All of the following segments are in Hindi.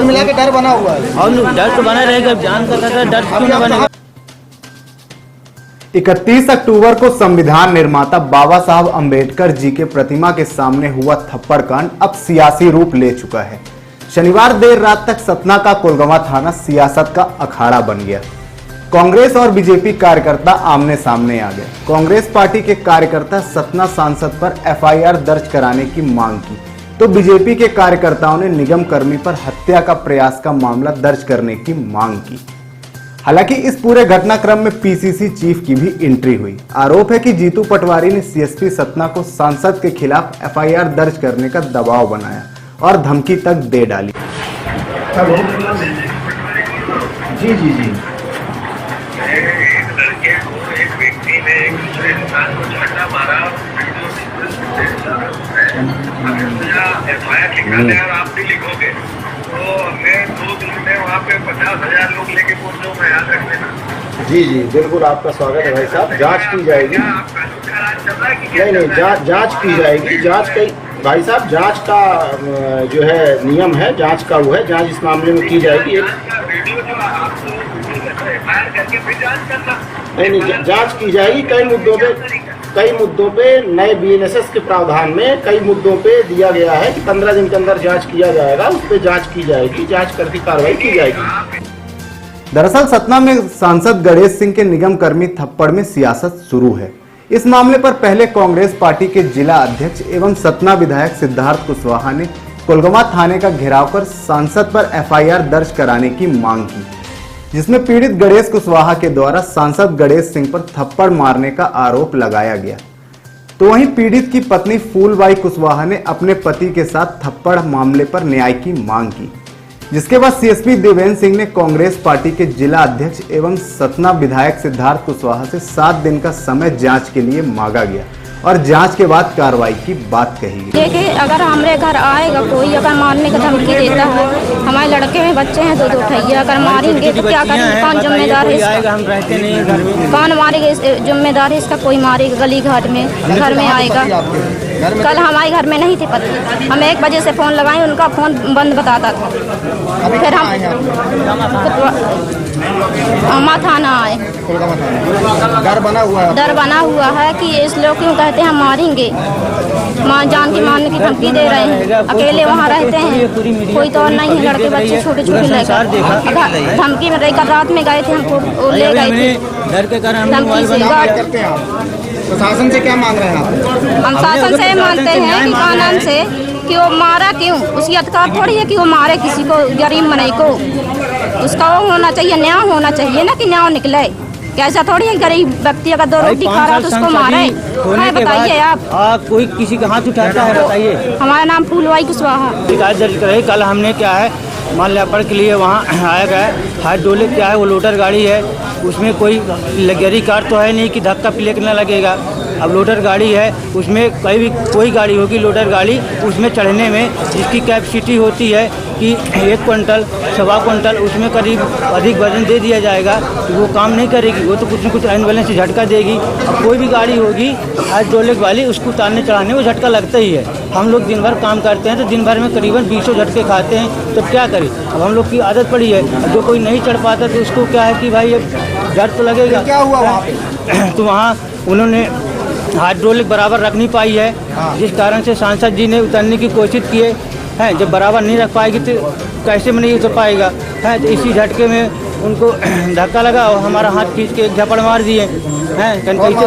कुल मिला के डर बना हुआ है। और डर तो बना रहेगा, जान का खतरा, डर क्यों ना बनेगा। 31 अक्टूबर को संविधान निर्माता बाबा साहब अंबेडकर जी के प्रतिमा के सामने हुआ थप्पड़ कांड अब सियासी रूप ले चुका है। शनिवार देर रात तक सतना का कोलगवां थाना सियासत का अखाड़ा बन गया। कांग्रेस और बीजेपी कार्यकर्ता आमने सामने आ गए। कांग्रेस पार्टी के कार्यकर्ता सतना सांसद पर एफआईआर दर्ज कराने की मांग की, तो बीजेपी के कार्यकर्ताओं ने निगम कर्मी पर हत्या का प्रयास का मामला दर्ज करने की मांग की। हालांकि इस पूरे घटनाक्रम में पीसीसी चीफ की भी एंट्री हुई। आरोप है कि जीतू पटवारी ने सीएसपी सतना को सांसद के खिलाफ एफआईआर दर्ज करने का दबाव बनाया और धमकी तक दे डाली। जी जी जी एक व्यक्ति ने एक दूसरे इंसान को झटका मारा, एफआईआर लिखाने और आप भी लिखोगे तो मैं 2 दिन में वहाँ पे 50,000 लोग लेके पहुँचूँ, मैं याद रख लेना। जी जी बिल्कुल, आपका स्वागत है भाई साहब। जांच की जाएगी। नहीं, जांच की जाएगी। जांच कई भाई साहब, जांच का जो है नियम है, जांच का वो है, जांच इस मामले में की जाएगी। नहीं, जांच की जाएगी। कई मुद्दों पे नए बीएनएसएस के प्रावधान में कई मुद्दों पे दिया गया है कि 15 दिन के अंदर जांच किया जाएगा। उस पर जांच की जाएगी, जांच करके कार्रवाई की जाएगी। दरअसल सतना में सांसद गणेश सिंह के निगम कर्मी थप्पड़ में सियासत शुरू है। इस मामले पर पहले कांग्रेस पार्टी के जिला अध्यक्ष एवं सतना विधायक सिद्धार्थ कुशवाहा ने कोलगवां थाने का घेराव कर सांसद पर एफआईआर दर्ज कराने की मांग की, जिसमें पीड़ित गणेश कुशवाहा के द्वारा सांसद गणेश सिंह पर थप्पड़ मारने का आरोप लगाया गया। तो वहीं पीड़ित की पत्नी फूलबाई कुशवाहा ने अपने पति के साथ थप्पड़ मामले पर न्याय की मांग की, जिसके बाद सीएसपी देवेंद्र सिंह ने कांग्रेस पार्टी के जिला अध्यक्ष एवं सतना विधायक सिद्धार्थ कुशवाहा से 7 दिन का समय जांच के लिए मांगा गया और जांच के बाद कार्रवाई की बात कही गई। देखिए, अगर हमारे घर आएगा कोई, अगर मारने का धमकी देता है, हमारे लड़के में बच्चे हैं 2-2 ठैया, अगर मारेंगे तो क्या करेंगे? कौन जिम्मेदार है इसका? हम रहते नहीं है घर में, कौन मारेगा? जिम्मेदार है इसका? कोई मारेगा गली घाट में, घर में आएगा। कल हमारे घर में नहीं थे पति, हम 1 बजे से फोन लगाए, उनका फोन बंद बताता था। फिर हम अम्मा थाना आए। डर बना हुआ है कि इस लोग क्यों कहते हैं हम मारेंगे, जान की मारने की धमकी दे रहे हैं। अकेले वहाँ रहते हैं, कोई तो और नहीं है, लड़के बच्चे छोटे छोटे लेकर धमकी में रहकर रात में गए थे, हमको ले गए थे धमकी से। प्रशासन से क्या मांग रहे हैं आप? हम शासन से मानते हैं कि कानून से कि वो मारा क्यों, उसकी अधिकार थोड़ी है कि वो मारे किसी को, गरीब मनई को। उसका वो होना चाहिए, न्याय होना चाहिए ना, कि न्याय निकले। कैसा थोड़ी है गरीब व्यक्ति अगर 2 रोटी खा रहा है तो उसको मारे? बताइए आप। कोई किसी का हाथ उठाता है? बताइए। हमारा नाम फूलबाई कुशवाहा। शिकायत दर्ज कराई। कल हमने क्या है माल्यार्पण के लिए वहाँ आया गया, हाथ डोले क्या है, वो लोडर गाड़ी है, उसमें कोई लगेरी कार तो है नहीं कि धक्का प्लेक न लगेगा। अब लोडर गाड़ी है, उसमें कोई गाड़ी होगी लोडर गाड़ी, उसमें चढ़ने में जिसकी कैपेसिटी होती है कि 1 क्विंटल 1.25 क्विंटल, उसमें करीब अधिक वजन दे दिया जाएगा तो वो काम नहीं करेगी, वो तो कुछ न कुछ एनवेलेंस से झटका देगी। अब कोई भी गाड़ी होगी हाइड्रोलिक वाली, उसको उतारने चढ़ाने में झटका लगता ही है। हम लोग दिन भर काम करते हैं तो दिन भर में करीबन 20 झटके खाते हैं, तो क्या करें? अब हम लोग की आदत पड़ी है, जो कोई नहीं चढ़ पाता तो उसको क्या है कि भाई डर तो लगेगा। क्या हुआ वहाँ पे? तो वहाँ उन्होंने हाइड्रोलिक बराबर रख नहीं पाई है, जिस कारण से सांसद जी ने उतरने की कोशिश की है। जब बराबर नहीं रख पाएगी तो कैसे में नहीं उतर पाएगा है। तो इसी झटके में उनको धक्का लगा और हमारा हाथ खींच के एक झपड़ मार दिए हैं। कैसे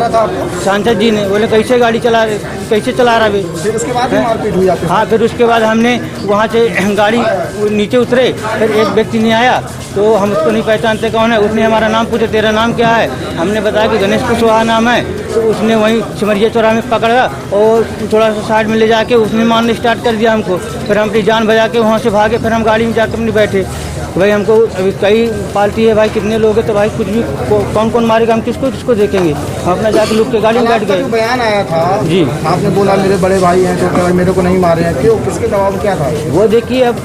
सांसद जी ने बोले कैसे गाड़ी कैसे चला रहा? फिर उसके बाद मारपीट हुई? हाँ, फिर उसके बाद हमने वहाँ से गाड़ी नीचे उतरे, फिर एक व्यक्ति नहीं आया तो हम उसको नहीं पहचानते कौन है। उसने हमारा नाम पूछा, तेरा नाम क्या है? हमने बताया कि गणेश कुशवाहा नाम है। तो उसने वहीं सिमरिया चौराहे में पकड़ा और थोड़ा सा साइड में ले जाके उसने मारने स्टार्ट कर दिया हमको। फिर हम अपनी जान बचा के वहाँ से भागे, फिर हम गाड़ी में जाकर अपने बैठे। भाई हमको अभी कई पार्टी है भाई, कितने लोग हैं तो भाई कुछ भी कौन कौन मारेगा, हम किसको देखेंगे? हम अपना जाके लोग के गाड़ी में बैठ गए। बयान आया था जी, आपने बोला मेरे बड़े भाई हैं तो मेरे को नहीं मारे हैं, क्यों? किसके दबाव क्या था? वो देखिए, अब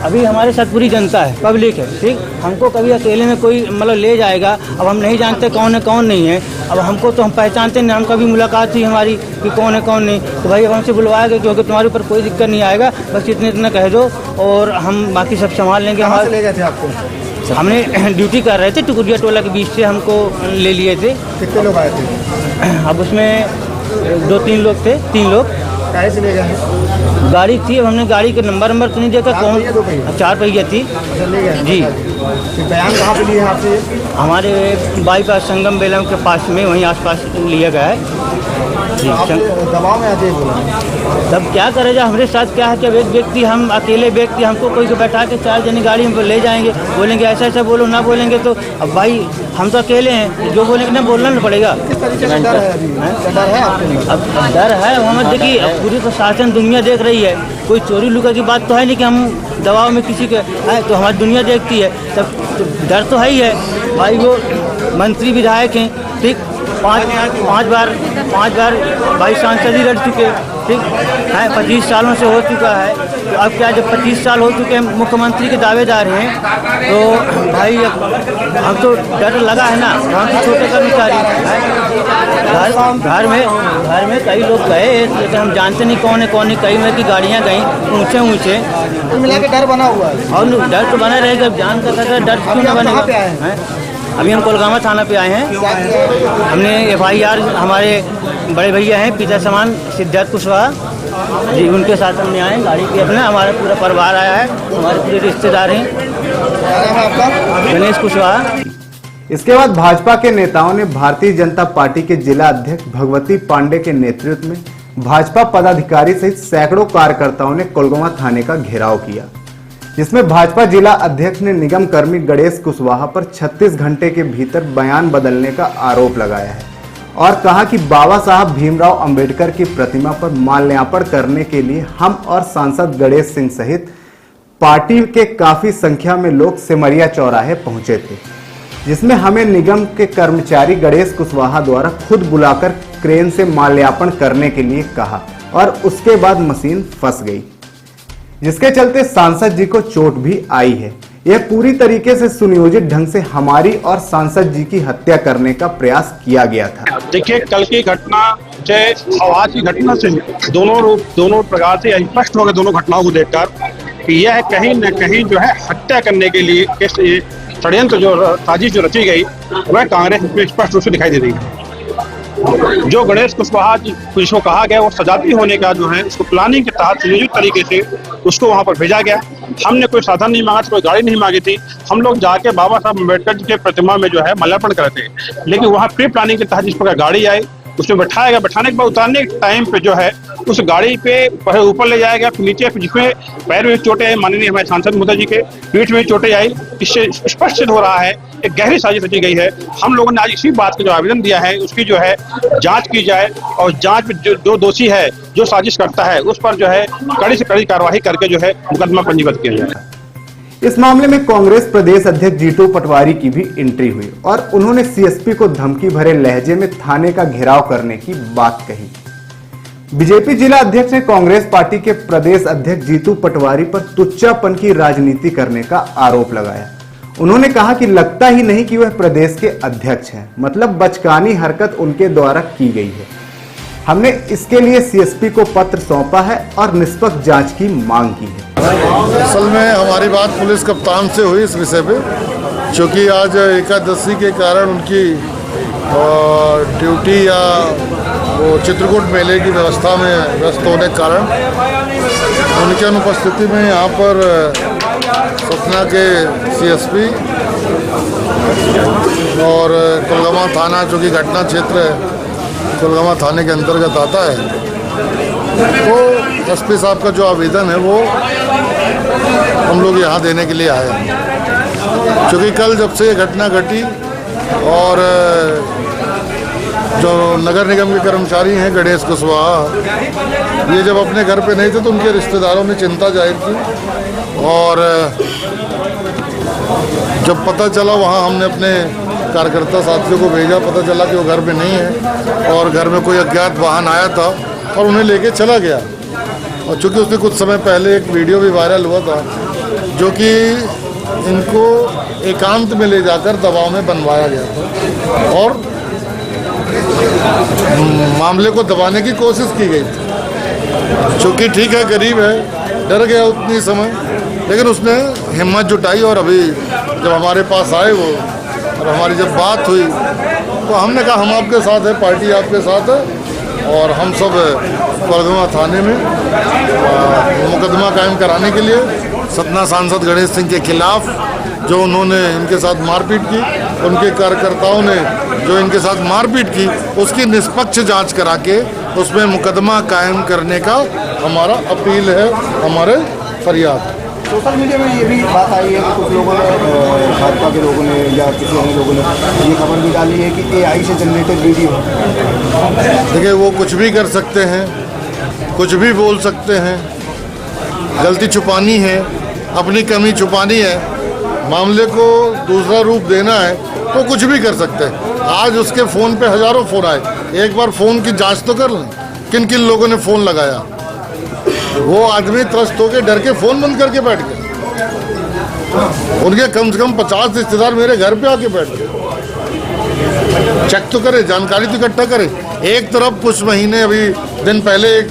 अभी हमारे साथ पूरी जनता है, पब्लिक है, ठीक। हमको कभी अकेले में कोई मतलब ले जाएगा, अब हम नहीं जानते कौन है कौन नहीं है। अब हमको तो हम पहचानते नहीं, हम कभी मुलाकात थी हमारी कि कौन है कौन नहीं, तो भाई अब हमसे बुलवाया गया क्योंकि तुम्हारे ऊपर कोई दिक्कत नहीं आएगा, बस इतना कह दो और हम बाकी सब संभाल लेंगे। कहाँ से ले गए थे आपको? हमने ड्यूटी कर रहे थे, टुकुरिया टोला के बीच से हमको ले लिए थे। कितने लोग आए थे? अब उसमें 2-3 लोग थे, 3 लोग। काहे से ले गए हैं? गाड़ी थी, अब हमने गाड़ी का नंबर तो नहीं देखा, कौन 4 पहिया थी जी। बयान कहाँ पे लिए हैं आपसे? हमारे बाईपास संगम बेलम के पास में, वहीं आसपास लिया गया है जी। दबाव में आते बोला तब क्या करे जा, हमारे साथ क्या है, जब एक व्यक्ति, हम अकेले व्यक्ति, हमको कोई को बैठा के 4 जने गाड़ी में ले जाएंगे, बोलेंगे ऐसा ऐसा बोलो, ना बोलेंगे तो अब भाई हम तो अकेले हैं, जो बोलेंगे ना बोलना ना पड़ेगा। किस तरीके से डर है अभी? डर है आपको? अब डर है हमें, देखिए अब पूरी प्रशासन दुनिया देख रही है, कोई चोरी लुका की बात तो है नहीं कि हम दबाव में किसी के है, तो हमारी दुनिया देखती है, तब तो डर तो है ही है भाई। वो मंत्री विधायक हैं, ठीक, 5 बार भाई सांसद ही लड़ चुके, ठीक है, 25 सालों से हो चुका है। तो अब क्या, जब 25 साल हो चुके हैं, मुख्यमंत्री के दावेदार हैं, तो भाई अब हम तो डर लगा है ना, हम तो छोटे कर्मचारी हैं। घर में कई लोग गए, लेकिन हम जानते नहीं कौन है कौन नहीं, कई में की गाड़ियाँ गई ऊँचे मिला के डर बना हुआ है। और डर तो बना रहेगा, जान का डर क्यों ना बनेगा। अभी हम कोलगामा थाना पे आए हैं, हमने FIR, हमारे बड़े भैया हैं पिता समान सिद्धार्थ कुशवाहा जी, उनके साथ हमने आए गाड़ी पे, अपना हमारा पूरा परिवार आया है, हमारे पूरे रिश्तेदार हैं। गणेश कुशवाहा। इसके बाद भाजपा के नेताओं ने भारतीय जनता पार्टी के जिला अध्यक्ष भगवती पांडे के नेतृत्व में भाजपा पदाधिकारी सहित सैकड़ों कार्यकर्ताओं ने कोलगामा थाने का घेराव किया, जिसमें भाजपा जिला अध्यक्ष ने निगम कर्मी गणेश कुशवाहा पर 36 घंटे के भीतर बयान बदलने का आरोप लगाया है और कहा कि बाबा साहब भीमराव अंबेडकर की प्रतिमा पर माल्यार्पण करने के लिए हम और सांसद गणेश सिंह सहित पार्टी के काफी संख्या में लोग सिमरिया चौराहे पहुंचे थे, जिसमें हमें निगम के कर्मचारी गणेश कुशवाहा द्वारा खुद बुलाकर क्रेन से माल्यार्पण करने के लिए कहा और उसके बाद मशीन फंस गई, जिसके चलते सांसद जी को चोट भी आई है। यह पूरी तरीके से सुनियोजित ढंग से हमारी और सांसद जी की हत्या करने का प्रयास किया गया था। देखिए, कल की घटना चाहे आज की घटना से दोनों प्रकार से स्पष्ट हो गए दोनों घटनाओं को देखकर कि यह कहीं न कहीं जो है हत्या करने के लिए षड्यंत्र जो साजिश जो रची गई वह कांग्रेस में स्पष्ट रूप से दिखाई दे रही है। जो गणेश कुशवाहा जी को कहा गया वो सजाती होने का जो है उसको प्लानिंग के तहत सुनियोजित तरीके से उसको वहां पर भेजा गया। हमने कोई साधन नहीं मांगा था, कोई गाड़ी नहीं मांगी थी, हम लोग जाके बाबा साहब अम्बेडकर जी के प्रतिमा में जो है माल्यार्पण करे थे, लेकिन वहाँ प्री प्लानिंग के तहत जिस प्रकार गाड़ी आई उसमें बैठाया गया, बैठाने के बाद उतारने के टाइम पे जो है उस गाड़ी पे ऊपर ले जाया गया, फिर नीचे जिसमें पैर में चोटें आई, माननीय हमारे सांसद महोदय जी के पीठ में चोटें आई, इससे स्पष्ट सिद्ध हो रहा है एक गहरी साजिश रची गई है। हम लोगों ने आज इसी बात का जो आवेदन दिया है उसकी जो है जांच की जाए और जांच में जो दोषी है, जो साजिश करता है, उस पर जो है कड़ी से कड़ी कार्रवाई करके जो है मुकदमा पंजीबद्ध किया जाए। इस मामले में कांग्रेस प्रदेश अध्यक्ष जीतू पटवारी की भी एंट्री हुई और उन्होंने सीएसपी को धमकी भरे लहजे में थाने का घेराव करने की बात कही। बीजेपी जिला अध्यक्ष ने कांग्रेस पार्टी के प्रदेश अध्यक्ष जीतू पटवारी पर तुच्छापन की राजनीति करने का आरोप लगाया। उन्होंने कहा कि लगता ही नहीं कि वह प्रदेश के अध्यक्ष हैं, मतलब बचकानी हरकत उनके द्वारा की गई है। हमने इसके लिए सीएसपी को पत्र सौंपा है और निष्पक्ष जांच की मांग की है। असल में हमारी बात पुलिस कप्तान से हुई इस विषय पे, क्योंकि आज एकादशी के कारण उनकी ड्यूटी या वो चित्रकूट मेले की व्यवस्था में व्यस्त होने के कारण उनकी अनुपस्थिति में यहाँ पर सतना के सीएसपी और कोलगामा थाना, जो कि घटना क्षेत्र है, कोलगामा थाने के अंतर्गत आता है, तो एसपी साहब का जो आवेदन है वो हम लोग यहाँ देने के लिए आए हैं। क्योंकि कल जब से ये घटना घटी और जो नगर निगम के कर्मचारी हैं गणेश कुशवाहा, ये जब अपने घर पे नहीं थे तो उनके रिश्तेदारों ने चिंता जाहिर की और जब पता चला, वहाँ हमने अपने कार्यकर्ता साथियों को भेजा, पता चला कि वो घर पे नहीं है और घर में कोई अज्ञात वाहन आया था और उन्हें लेके चला गया। और चूँकि उसने कुछ समय पहले एक वीडियो भी वायरल हुआ था जो कि इनको एकांत में ले जाकर दबाव में बनवाया गया था और मामले को दबाने की कोशिश की गई थी। चूँकि ठीक है, गरीब है, डर गया उतनी समय, लेकिन उसने हिम्मत जुटाई और अभी जब हमारे पास आए वो और हमारी जब बात हुई तो हमने कहा हम आपके साथ है, पार्टी आपके साथ है और हम सब कोलगमा थाने में मुकदमा कायम कराने के लिए सतना सांसद गणेश सिंह के खिलाफ जो उन्होंने इनके साथ मारपीट की, उनके कार्यकर्ताओं ने जो इनके साथ मारपीट की, उसकी निष्पक्ष जांच करा के उसमें मुकदमा कायम करने का हमारा अपील है, हमारे फरियाद। सोशल मीडिया में ये भी बात आई है कि कुछ लोगों ने, भाजपा के लोगों ने या किसी अन्य लोगों ने ये खबर भी डाली है कि AI से जनरेटेड वीडियो। देखिए, वो कुछ भी कर सकते हैं, कुछ भी बोल सकते हैं, गलती छुपानी है, अपनी कमी छुपानी है, मामले को दूसरा रूप देना है तो कुछ भी कर सकते हैं। आज उसके फ़ोन पे हज़ारों फ़ोन आए, एक बार फ़ोन की जांच तो कर लें किन किन लोगों ने फ़ोन लगाया। वो आदमी त्रस्त होकर डर के फ़ोन बंद करके बैठ गए। उनके कम से कम 50 रिश्तेदार मेरे घर पे आके बैठ गए। चेक तो करे, जानकारी तो इकट्ठा करे। एक तरफ कुछ महीने अभी दिन पहले एक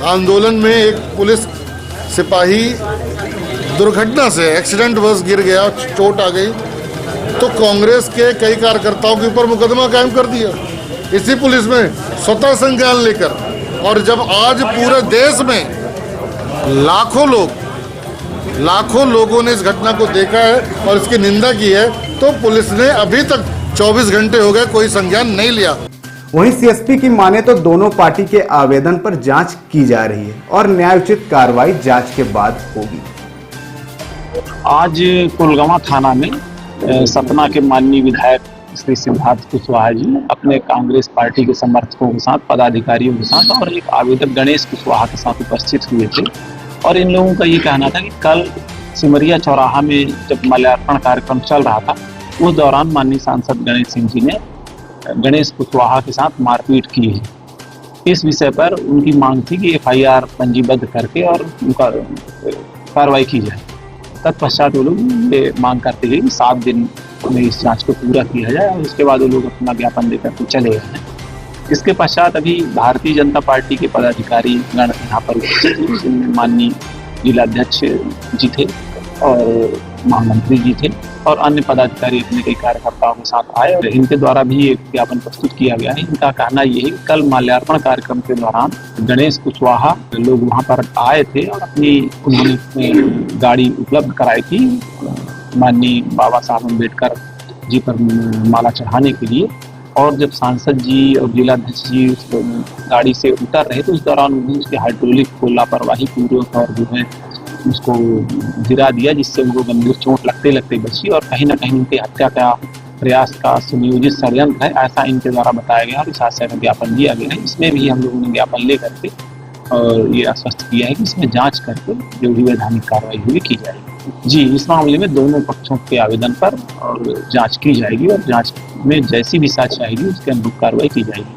आंदोलन में एक पुलिस सिपाही दुर्घटना से एक्सीडेंट बस गिर गया, चोट आ गई, तो कांग्रेस के कई कार्यकर्ताओं के ऊपर मुकदमा कायम कर दिया इसी पुलिस में स्वतः संज्ञान लेकर। और जब आज पूरे देश में लाखों लोगों ने इस घटना को देखा है और इसकी निंदा की है, तो पुलिस ने अभी तक 24 घंटे हो गए कोई संज्ञान नहीं लिया। वहीं CSP की माने तो दोनों पार्टी के आवेदन पर जांच की जा रही है और न्यायोचित कार्रवाई जांच के बाद होगी। आज कोलगमा थाना में सतना के माननीय विधायक श्री सिद्धार्थ कुशवाहा जी अपने कांग्रेस पार्टी के समर्थकों के साथ, पदाधिकारियों के साथ और एक आवेदक गणेश कुशवाहा के साथ उपस्थित हुए थे। और इन लोगों का ये कहना था कि कल सिमरिया चौराहा में जब माल्यार्पण कार्यक्रम चल रहा था, उस दौरान माननीय सांसद गणेश सिंह जी ने गणेश कुशवाहा के साथ मारपीट की है। इस विषय पर उनकी मांग थी कि FIR पंजीबद्ध करके और उनका कार्रवाई की जाए। तत्पश्चात वो लोग ये मांग करते हैं कि 7 दिन में इस जांच को पूरा किया जाए और उसके बाद वो लोग अपना ज्ञापन देकर के चले गए हैं। इसके पश्चात अभी भारतीय जनता पार्टी के पदाधिकारी गण यहाँ पर उपस्थित थे, जिनमें माननीय जिलाध्यक्ष जी थे और महामंत्री जी थे और अन्य पदाधिकारी अपने कई कार्यकर्ताओं के साथ आए और इनके द्वारा भी एक ज्ञापन प्रस्तुत किया गया है। इनका कहना ये है कि कल माल्यार्पण कार्यक्रम के दौरान गणेश कुशवाहा लोग वहाँ पर आए थे और उन्होंने गाड़ी उपलब्ध कराई थी माननीय बाबा साहब अम्बेडकर जी पर माला चढ़ाने के लिए। और जब सांसद जी और जिलाध्यक्ष जी उस गाड़ी से उतर रहे तो उस दौरान उन्होंने उसके हाइड्रोलिक को लापरवाही पूर्वक और जो है उसको गिरा दिया, जिससे उनको गंभीर चोट लगते बची और कहीं ना कहीं उनकी हत्या का प्रयास का सुनियोजित षड्यंत्र है, ऐसा इनके द्वारा बताया गया और इस आशय में ज्ञापन दिया गया है। इसमें भी हम लोगों ने ज्ञापन ले करके और ये आश्वस्त किया है कि इसमें जांच करके जो भी वैधानिक कार्रवाई हुई की जाएगी। जी, इस मामले में दोनों पक्षों के आवेदन पर और जांच की जाएगी और जांच में जैसी भी साक्ष्य आएगी उसके अनुरूप कार्रवाई की जाएगी।